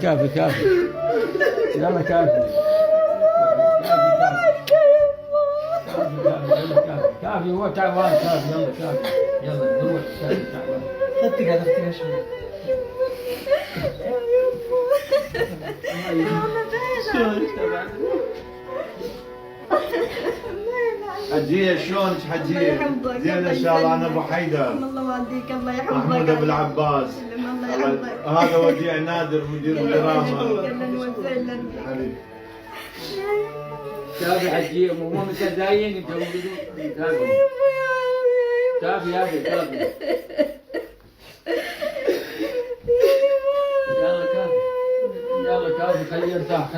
كافي كافي. يلا كافي. كافي هو تعبان كافي. يلا كافي. يلا نروح كافي تعبان. خدتك هذا اختي شوي. حجية شلونك حجية؟ زين ان شاء الله. انا ابو حيدر. الله يوديك الله يحفظك. محمود ابو العباس. الله يحفظك. هذا وديع نادر مدير الدراما. حبيبي. كافي حجية مو متداين انتوا كافي. كافي هذا كافي. يلا كافي. يلا كافي خليه يرتاح.